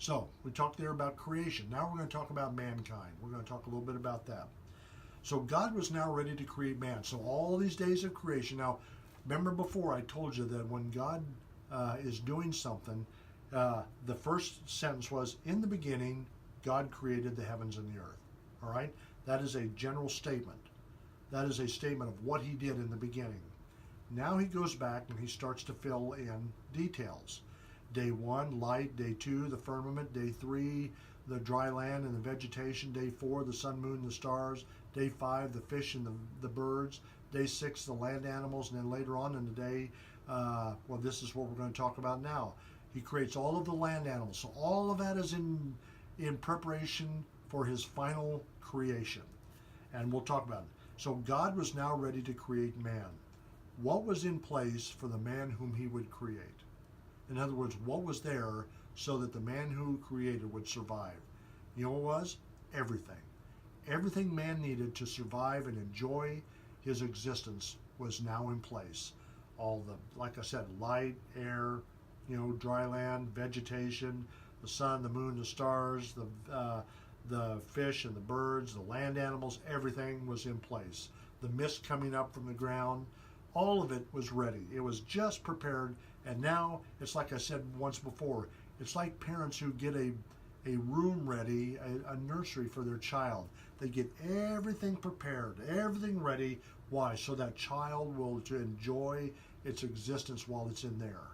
So we talked there about creation. Now we're going to talk about mankind. We're going to talk a little bit about that. So God was now ready to create man. So all these days of creation. Now, remember before I told you that when God is doing something, the first sentence was, in the beginning, God created the heavens and the earth. All right? That is a general statement. That is a statement of what he did in the beginning. Now he goes back and he starts to fill in details. Day 1, light. Day 2, the firmament. Day 3, the dry land and the vegetation. Day 4, the sun, moon, and the stars. Day 5, the fish and the birds. Day 6, the land animals. And then later on in the day, well, this is what we're going to talk about now. He creates all of the land animals. So all of that is in preparation for his final creation. And we'll talk about it. So God was now ready to create man. What was in place for the man whom he would create? In other words, what was there so that the man who created would survive? You know what it was? Everything. Everything man needed to survive and enjoy his existence was now in place. All the, like I said, light, air, dry land, vegetation, the sun, the moon, the stars, the fish and the birds, the land animals, everything was in place. The mist coming up from the ground, all of it was ready. It was just prepared, and now it's like I said once before, it's like parents who get a room ready, a nursery for their child. They get everything prepared, everything ready. Why? So that child will enjoy its existence while it's in there.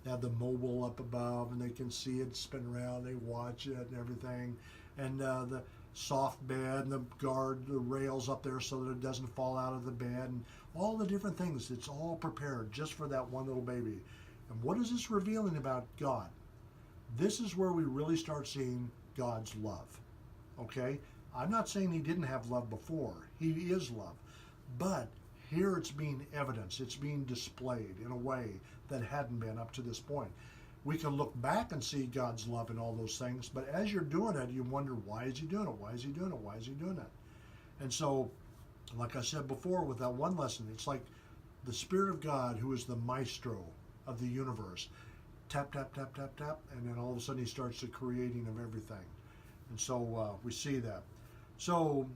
They have the mobile up above, and they can see it spin around. They watch it and everything. And the soft bed and the rails up there so that it doesn't fall out of the bed, and all the different things. It's all prepared just for that one little baby. And what is this revealing about God? This is where we really start seeing God's love. Okay? I'm not saying he didn't have love before. He is love. But here it's being evidenced. It's being displayed in a way that hadn't been up to this point. We can look back and see God's love in all those things, but as you're doing it, you wonder, why is he doing it? Why is he doing it? Why is he doing it? And so, like I said before with that one lesson, it's like the Spirit of God, who is the maestro of the universe, tap, tap, tap, tap, tap, and then all of a sudden he starts the creating of everything. And so we see that. So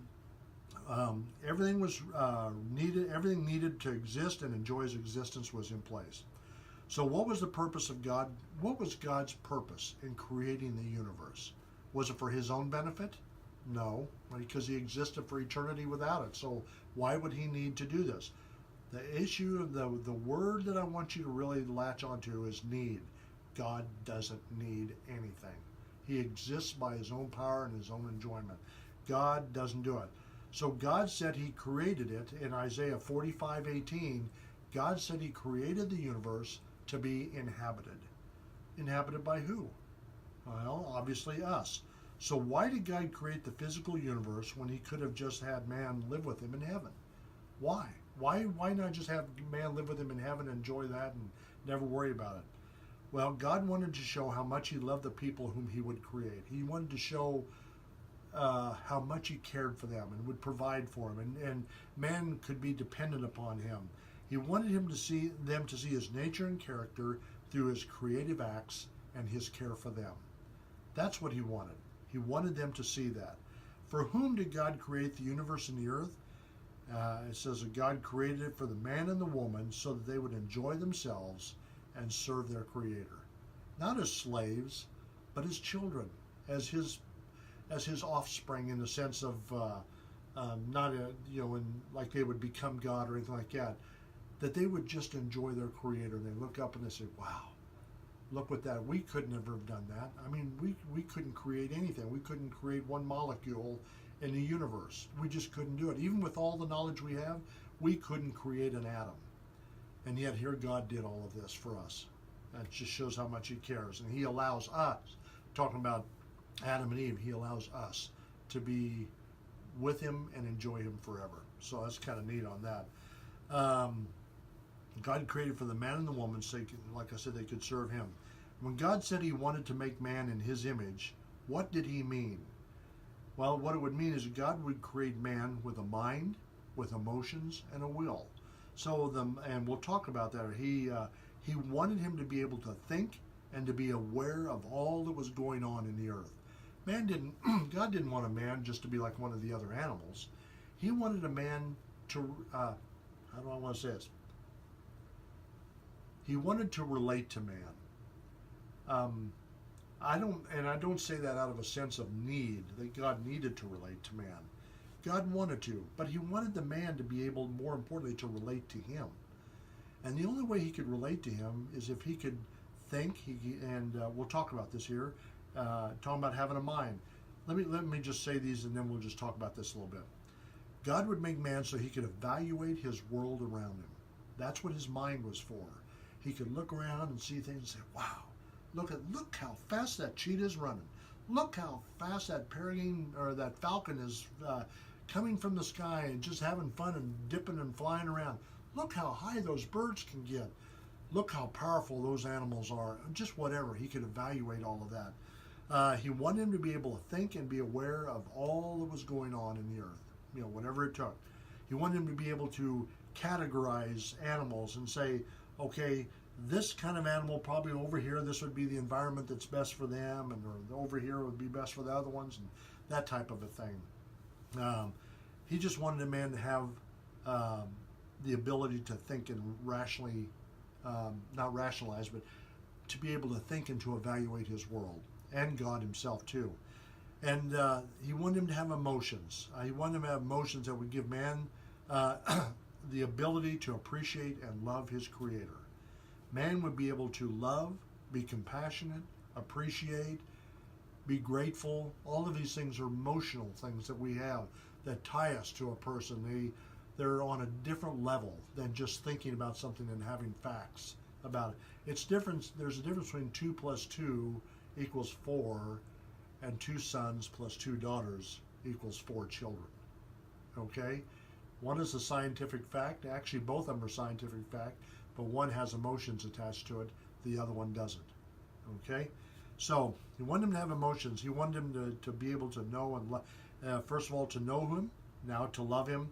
everything was needed. Everything needed to exist and enjoy his existence was in place. So what was the purpose of God? What was God's purpose in creating the universe? Was it for his own benefit? No, because he existed for eternity without it. So why would he need to do this? The issue of the word that I want you to really latch onto is need. God doesn't need anything. He exists by his own power and his own enjoyment. God doesn't do it. So God said he created it. In Isaiah 45:18, God said he created the universe to be inhabited. Inhabited by who? Well, obviously us. So why did God create the physical universe when he could have just had man live with him in heaven? Why? Why not just have man live with him in heaven and enjoy that and never worry about it? Well, God wanted to show how much he loved the people whom he would create. He wanted to show how much he cared for them and would provide for them, and man could be dependent upon him. He wanted them to see his nature and character through his creative acts and his care for them. That's what he wanted. He wanted them to see that. For whom did God create the universe and the earth? It says that God created it for the man and the woman so that they would enjoy themselves and serve their Creator. Not as slaves, but as children, as his offspring, in the sense of not like they would become God or anything like that. That they would just enjoy their Creator. They look up and they say, wow, look what that, we could never have done that. I mean, we couldn't create anything. We couldn't create one molecule in the universe. We just couldn't do it. Even with all the knowledge we have, we couldn't create an atom. And yet here God did all of this for us. That just shows how much he cares. And he allows us, talking about Adam and Eve, he allows us to be with him and enjoy him forever. So that's kind of neat on that. God created for the man and the woman, so like I said, they could serve him. When God said he wanted to make man in his image, what did he mean? Well, what it would mean is God would create man with a mind, with emotions, and a will. So and we'll talk about that. He wanted him to be able to think and to be aware of all that was going on in the earth. God didn't want a man just to be like one of the other animals. He wanted a man to, how do I want to say this? He wanted to relate to man. I don't say that out of a sense of need, that God needed to relate to man. God wanted to, but he wanted the man to be able, more importantly, to relate to him. And the only way he could relate to him is if he could think, and we'll talk about this here, talking about having a mind. Let me just say these, and then we'll just talk about this a little bit. God would make man so he could evaluate his world around him. That's what his mind was for. He could look around and see things and say, wow, look how fast that cheetah is running. Look how fast that peregrine or that falcon is coming from the sky and just having fun and dipping and flying around. Look how high those birds can get. Look how powerful those animals are. Just whatever. He could evaluate all of that. He wanted him to be able to think and be aware of all that was going on in the earth, whatever it took. He wanted him to be able to categorize animals and say, okay, this kind of animal probably over here, this would be the environment that's best for them, and or over here would be best for the other ones, and that type of a thing. He just wanted a man to have the ability to think and rationally, not rationalize, but to be able to think and to evaluate his world, and God himself too. And he wanted him to have emotions. He wanted him to have emotions that would give man the ability to appreciate and love his Creator. Man would be able to love, be compassionate, appreciate, be grateful. All of these things are emotional things that we have that tie us to a person. They're on a different level than just thinking about something and having facts about it. It's different. There's a difference between 2 + 2 = 4 and 2 sons + 2 daughters = 4 children. Okay? One is a scientific fact. Actually, both of them are scientific fact, but one has emotions attached to it. The other one doesn't. Okay? So he wanted him to have emotions. He wanted him to be able to know and first of all, to know him, now to love him.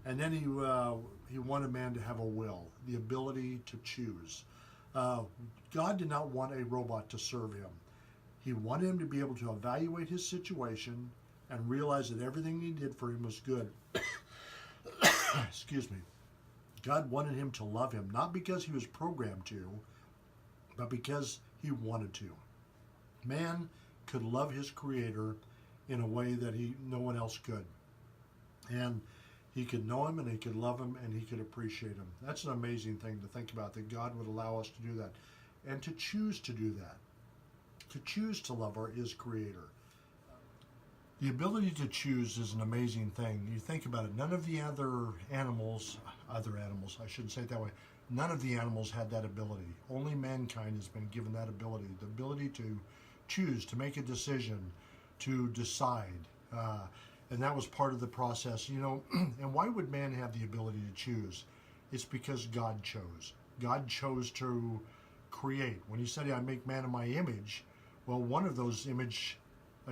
And then he wanted man to have a will, the ability to choose. God did not want a robot to serve him. He wanted him to be able to evaluate his situation and realize that everything he did for him was good. Excuse me. God wanted him to love him, not because he was programmed to, but because he wanted to. Man could love his Creator in a way that no one else could. And he could know him, and he could love him, and he could appreciate him. That's an amazing thing to think about, that God would allow us to do that. And to choose to do that. To choose to love his Creator. The ability to choose is an amazing thing. You think about it, none of the other animals, I shouldn't say it that way, none of the animals had that ability. Only mankind has been given that ability, the ability to choose, to make a decision, to decide. And that was part of the process, And why would man have the ability to choose? It's because God chose. God chose to create. When he said, I make man in my image, well, one of those image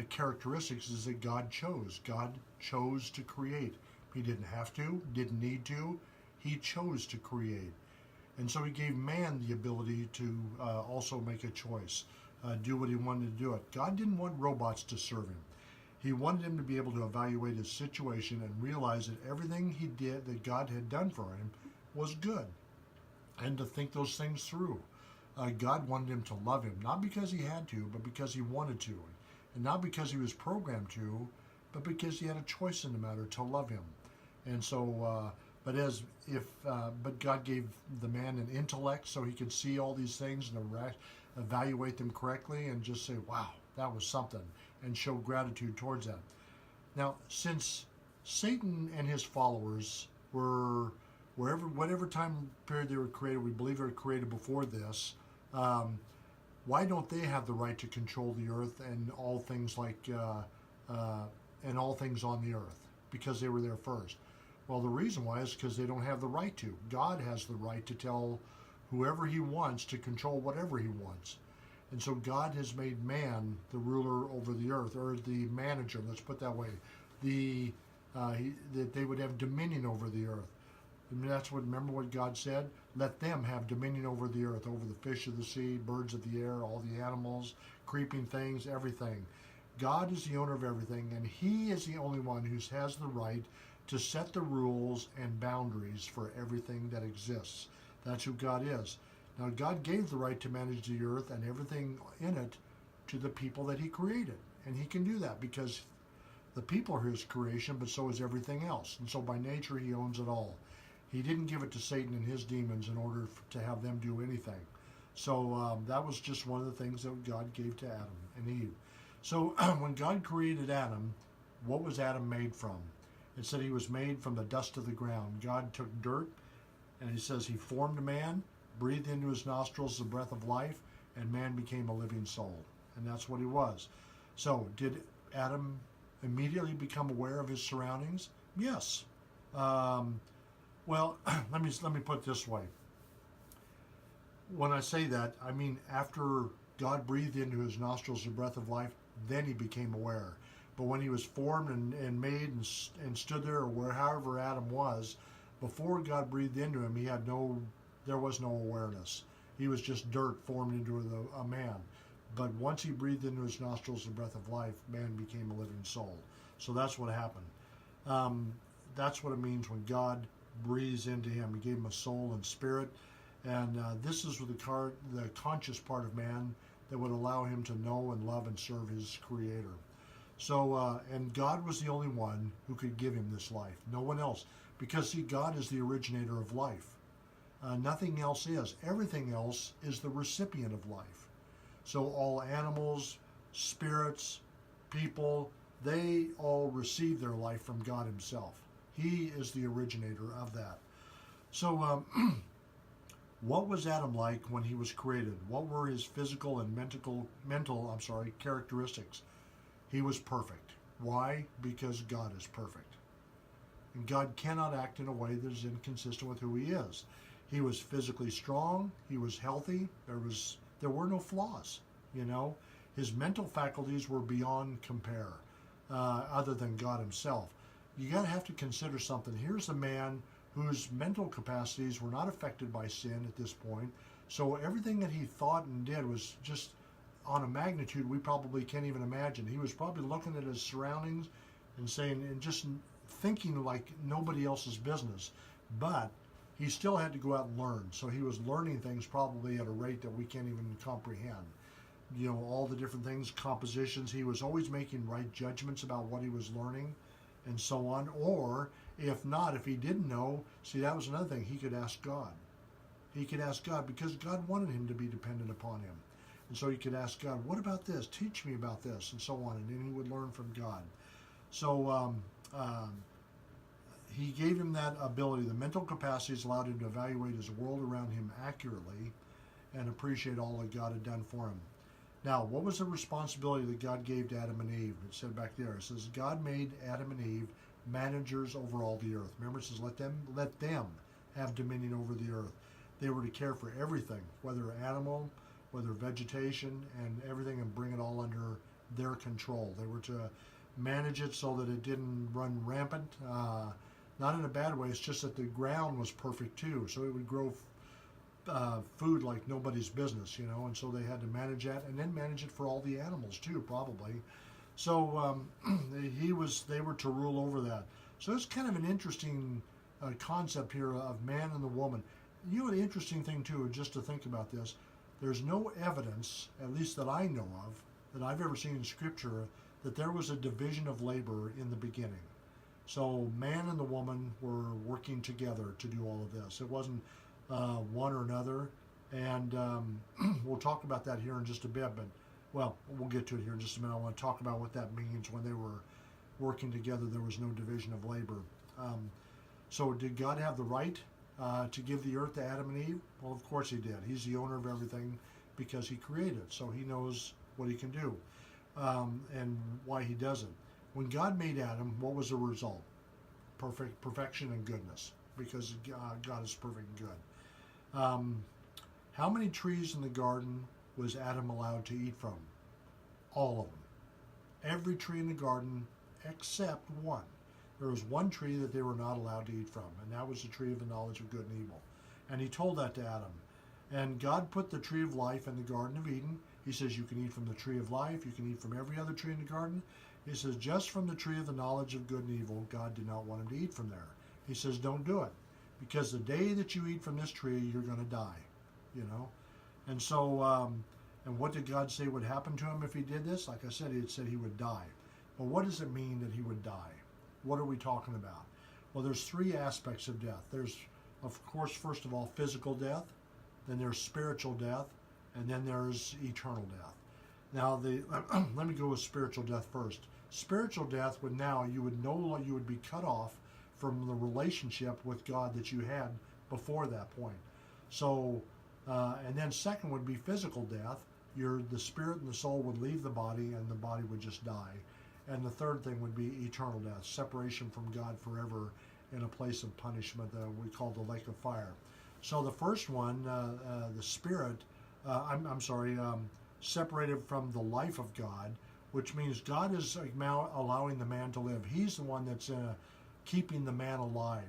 characteristics is that God chose. God chose to create. He didn't have to, didn't need to. He chose to create. And so he gave man the ability to also make a choice, do what he wanted to do it. God didn't want robots to serve him. He wanted him to be able to evaluate his situation and realize that everything he did, that God had done for him, was good, and to think those things through. God wanted him to love him, not because he had to, but because he wanted to. And not because he was programmed to, but because he had a choice in the matter to love him. And so, but God gave the man an intellect so he could see all these things and evaluate them correctly and just say, wow, that was something, and show gratitude towards that. Now, since Satan and his followers were, whatever time period they were created, we believe they were created before this, why don't they have the right to control the earth and all things and all things on the earth? Because they were there first. Well, the reason why is because they don't have the right to. God has the right to tell whoever he wants to control whatever he wants. And so God has made man the ruler over the earth, or the manager, let's put it that way. That they would have dominion over the earth. And remember what God said? Let them have dominion over the earth, over the fish of the sea, birds of the air, all the animals, creeping things, everything. God is the owner of everything, and He is the only one who has the right to set the rules and boundaries for everything that exists. That's who God is. Now, God gave the right to manage the earth and everything in it to the people that He created. And He can do that because the people are His creation, but so is everything else. And so by nature, He owns it all. He didn't give it to Satan and his demons in order to have them do anything. So that was just one of the things that God gave to Adam and Eve. So when God created Adam, what was Adam made from? It said he was made from the dust of the ground. God took dirt, and He says He formed man, breathed into his nostrils the breath of life, and man became a living soul. And that's what he was. So did Adam immediately become aware of his surroundings? Yes. Well, let me put it this way. When I say that, I mean after God breathed into his nostrils the breath of life, then he became aware. But when he was formed and made and stood there, or however Adam was, before God breathed into him, there was no awareness. He was just dirt formed into a man. But once he breathed into his nostrils the breath of life, man became a living soul. So that's what happened. That's what it means when God breathes into him. He gave him a soul and spirit. And this is the conscious part of man that would allow him to know and love and serve his Creator. So, and God was the only one who could give him this life. No one else. Because, see, God is the originator of life. Nothing else is. Everything else is the recipient of life. So all animals, spirits, people, they all receive their life from God Himself. He is the originator of that. So what was Adam like when he was created? What were his physical and mental characteristics? He was perfect. Why? Because God is perfect. And God cannot act in a way that is inconsistent with who He is. He was physically strong. He was healthy. There were no flaws, His mental faculties were beyond compare, other than God Himself. You got to have to consider something. Here's a man whose mental capacities were not affected by sin at this point. So everything that he thought and did was just on a magnitude we probably can't even imagine. He was probably looking at his surroundings and just thinking like nobody else's business. But he still had to go out and learn. So he was learning things probably at a rate that we can't even comprehend. All the different things, compositions. He was always making right judgments about what he was learning and so on. Or if not, if he didn't know, see, that was another thing. He could ask God. He could ask God because God wanted him to be dependent upon Him. And so he could ask God, what about this? Teach me about this, and so on. And then he would learn from God. So He gave him that ability. The mental capacities allowed him to evaluate his world around him accurately and appreciate all that God had done for him. Now, what was the responsibility that God gave to Adam and Eve? It said back there, it says, God made Adam and Eve managers over all the earth. Remember, it says, let them have dominion over the earth. They were to care for everything, whether animal, whether vegetation, and everything, and bring it all under their control. They were to manage it so that it didn't run rampant. Not in a bad way, it's just that the ground was perfect too, so it would grow food like nobody's business, and so they had to manage that, and then manage it for all the animals too, probably. So they were to rule over that. So it's kind of an interesting concept here of man and the woman. The interesting thing too, just to think about this, there's no evidence, at least that I know of, that I've ever seen in Scripture, that there was a division of labor in the beginning. So man and the woman were working together to do all of this. It wasn't one or another. And we'll talk about that here in just a bit. But, well, we'll get to it here in just a minute. I want to talk about what that means when they were working together. There was no division of labor. So did God have the right to give the earth to Adam and Eve? Well, of course He did. He's the owner of everything because He created. So He knows what He can do and why He does it. When God made Adam, what was the result? Perfection and goodness, because God is perfect and good. How many trees in the garden was Adam allowed to eat from? All of them. Every tree in the garden except one. there was one tree that they were not allowed to eat from, and that was the tree of the knowledge of good and evil. And he told that to Adam. And God put the tree of life in the Garden of Eden. He says you can eat from the tree of life, you can eat from every other tree in the garden. He says just from the tree of the knowledge of good and evil, God did not want him to eat from there. He says don't do it, because the day that you eat from this tree, you're going to die, you know. And so, and what did God say would happen to him if he did this? Like I said, he had said he would die. Well, what does it mean that he would die? What are we talking about? Well, there's three aspects of death. There's, of course, first of all, physical death. Then there's spiritual death. And then there's eternal death. Now, let me go with spiritual death first. Spiritual death would now, you would be cut off from the relationship with God that you had before that point. So, and then second would be physical death. The spirit and the soul would leave the body, and the body would just die. And the third thing would be eternal death, separation from God forever in a place of punishment that we call the lake of fire. So the first one, the spirit, separated from the life of God, which means God is now allowing the man to live. He's the one that's keeping the man alive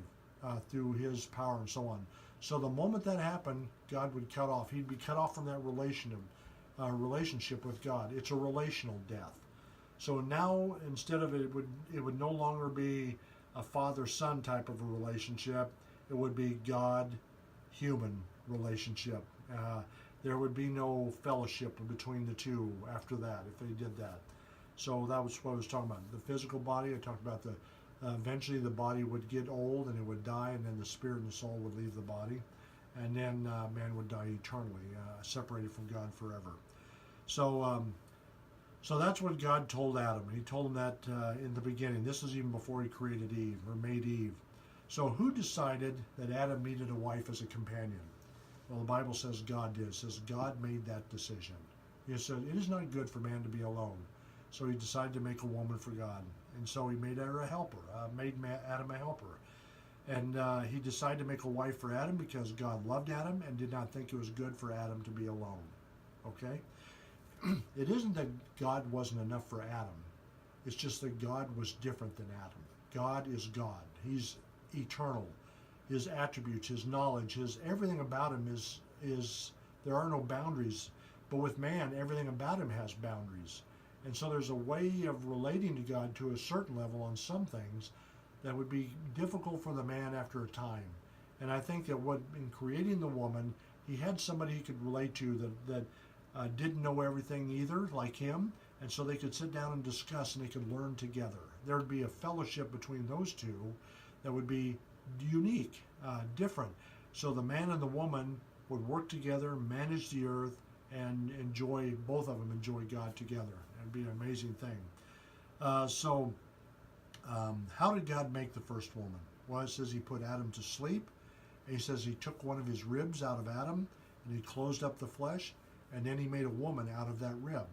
through his power and so on. So the moment that happened, God would cut off. He'd be cut off from that relationship with God. It's a relational death. So now, instead of it would no longer be a father-son type of a relationship. It would be God-human relationship. There would be no fellowship between the two after that if they did that. So that was what I was talking about. The physical body, I talked about eventually the body would get old and it would die, and then the spirit and the soul would leave the body. And then man would die eternally, separated from God forever. So that's what God told Adam. He told him that in the beginning. This is even before he created Eve, or made Eve. So who decided that Adam needed a wife as a companion? Well, the Bible says God did. It says God made that decision. He said, it is not good for man to be alone. So he decided to make a woman for God. And so he made her a helper, made Adam a helper. And he decided to make a wife for Adam because God loved Adam and did not think it was good for Adam to be alone. Okay? It isn't that God wasn't enough for Adam. It's just that God was different than Adam. God is God. He's eternal. His attributes, his knowledge, everything about him is there are no boundaries. But with man, everything about him has boundaries. And so there's a way of relating to God to a certain level on some things that would be difficult for the man after a time. And I think that in creating the woman, he had somebody he could relate to that didn't know everything either, like him, and so they could sit down and discuss, and they could learn together. There would be a fellowship between those two that would be unique, different. So the man and the woman would work together, manage the earth, and both of them enjoy God together. It'd be an amazing thing. How did God make the first woman? Well, it says he put Adam to sleep. And he says he took one of his ribs out of Adam, and he closed up the flesh, and then he made a woman out of that rib.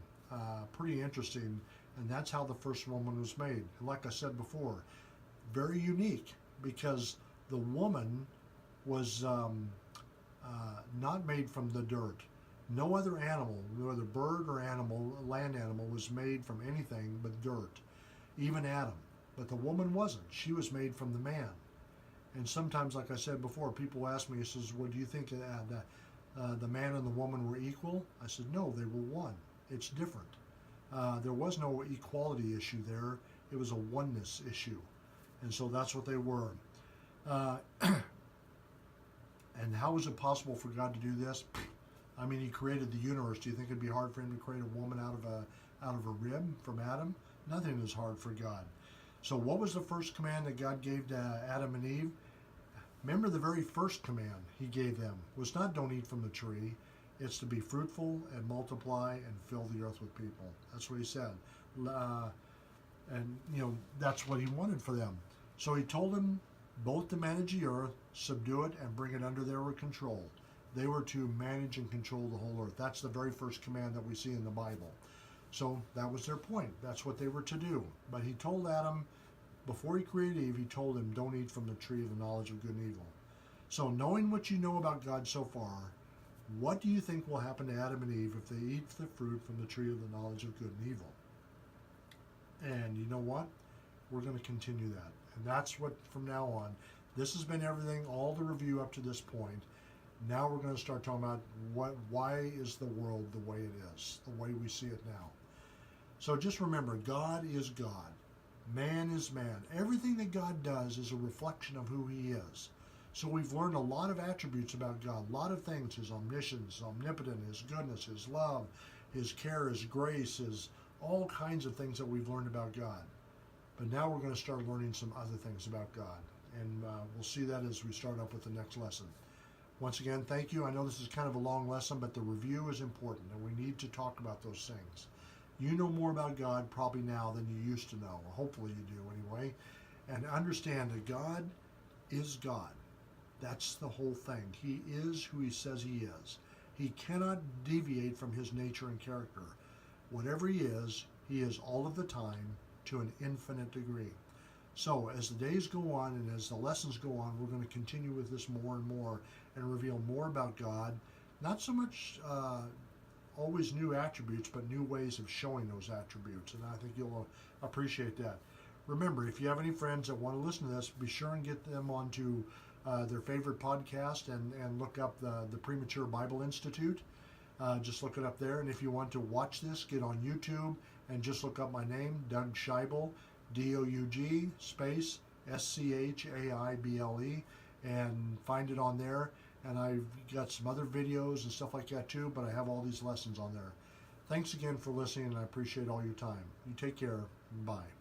Pretty interesting, and that's how the first woman was made. And like I said before, very unique, because the woman was not made from the dirt. No other animal, whether bird or animal, land animal, was made from anything but dirt, even Adam. But the woman wasn't. She was made from the man. And sometimes, like I said before, people ask me, says, well, do you think the man and the woman were equal? I said, no, they were one. It's different. There was no equality issue there. It was a oneness issue. And so that's what they were. And how was it possible for God to do this? I mean, he created the universe. Do you think it'd be hard for him to create a woman out of a rib from Adam? Nothing is hard for God. So what was the first command that God gave to Adam and Eve? Remember, the very first command he gave them was not don't eat from the tree. It's to be fruitful and multiply and fill the earth with people. That's what he said. And, that's what he wanted for them. So he told them both to manage the earth, subdue it, and bring it under their control. They were to manage and control the whole earth. That's the very first command that we see in the Bible. So that was their point. That's what they were to do. But he told Adam, before he created Eve, he told him, don't eat from the tree of the knowledge of good and evil. So knowing what you know about God so far, what do you think will happen to Adam and Eve if they eat the fruit from the tree of the knowledge of good and evil? And you know what? We're going to continue that. And that's what, from now on, this has been everything, all the review up to this point. Now we're going to start talking about why is the world the way it is, the way we see it now. So just remember, God is God. Man is man. Everything that God does is a reflection of who he is. So we've learned a lot of attributes about God, a lot of things, his omniscience, omnipotent, his goodness, his love, his care, his grace, his all kinds of things that we've learned about God. But now we're going to start learning some other things about God. And we'll see that as we start up with the next lesson. Once again, thank you. I know this is kind of a long lesson, but the review is important, and we need to talk about those things. You know more about God probably now than you used to know. Hopefully you do anyway. And understand that God is God. That's the whole thing. He is who he says he is. He cannot deviate from his nature and character. Whatever he is all of the time to an infinite degree. So as the days go on and as the lessons go on, we're going to continue with this more and more and reveal more about God. Not so much always new attributes, but new ways of showing those attributes. And I think you'll appreciate that. Remember, if you have any friends that want to listen to this, be sure and get them onto their favorite podcast and look up the Premature Bible Institute. Just look it up there. And if you want to watch this, get on YouTube and just look up my name, Doug Schaible, D-O-U-G space S-C-H-A-I-B-L-E, and find it on there. And I've got some other videos and stuff like that too, but I have all these lessons on there. Thanks again for listening, and I appreciate all your time. You take care. Bye.